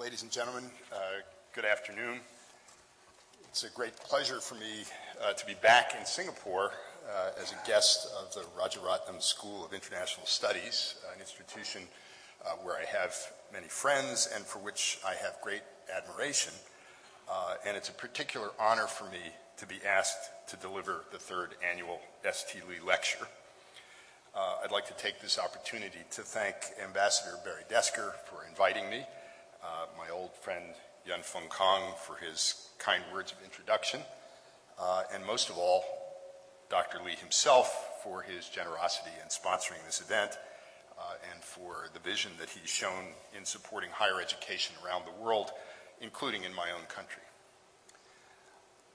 Ladies and gentlemen, good afternoon. It's a great pleasure for me to be back in Singapore as a guest of the Rajaratnam School of International Studies, an institution where I have many friends and for which I have great admiration. And it's a particular honor for me to be asked to deliver the third annual S.T. Lee Lecture. I'd like to take this opportunity to thank Ambassador Barry Desker for inviting me, my old friend Yun Fung Kong for his kind words of introduction, and most of all, Dr. Lee himself for his generosity in sponsoring this event and for the vision that he's shown in supporting higher education around the world, including in my own country.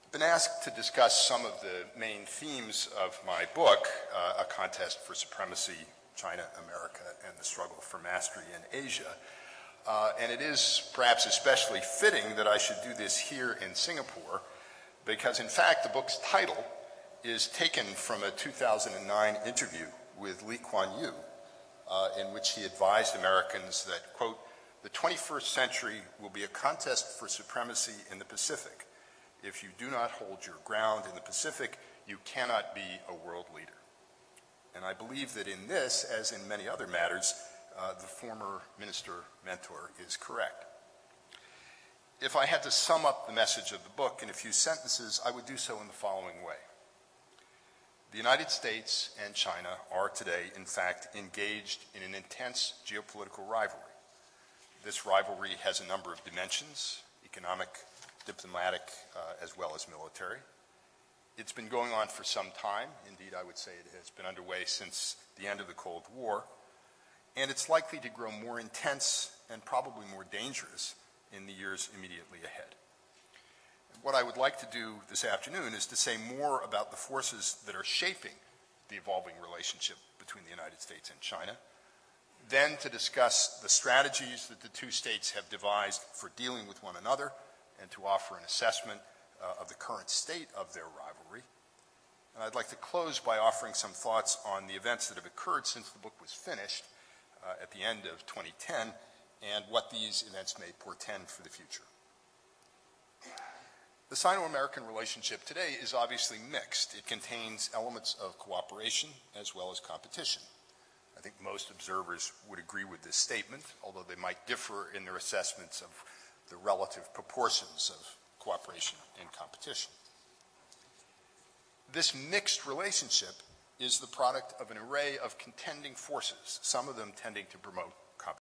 I've been asked to discuss some of the main themes of my book, A Contest for Supremacy, China, America, and the Struggle for Mastery in Asia. And it is perhaps especially fitting that I should do this here in Singapore because, in fact, the book's title is taken from a 2009 interview with Lee Kuan Yew, in which he advised Americans that, quote, "The 21st century will be a contest for supremacy in the Pacific. If you do not hold your ground in the Pacific, you cannot be a world leader." And I believe that in this, as in many other matters, the former minister mentor is correct. If I had to sum up the message of the book in a few sentences, I would do so in the following way. The United States and China are today, in fact, engaged in an intense geopolitical rivalry. This rivalry has a number of dimensions: economic, diplomatic, as well as military. It's been going on for some time. Indeed, I would say it has been underway since the end of the Cold War. And it's likely to grow more intense and probably more dangerous in the years immediately ahead. What I would like to do this afternoon is to say more about the forces that are shaping the evolving relationship between the United States and China, then to discuss the strategies that the two states have devised for dealing with one another and to offer an assessment of the current state of their rivalry. And I'd like to close by offering some thoughts on the events that have occurred since the book was finished at the end of 2010 and what these events may portend for the future. The Sino-American relationship today is obviously mixed. It contains elements of cooperation as well as competition. I think most observers would agree with this statement, although they might differ in their assessments of the relative proportions of cooperation and competition. This mixed relationship is the product of an array of contending forces, some of them tending to promote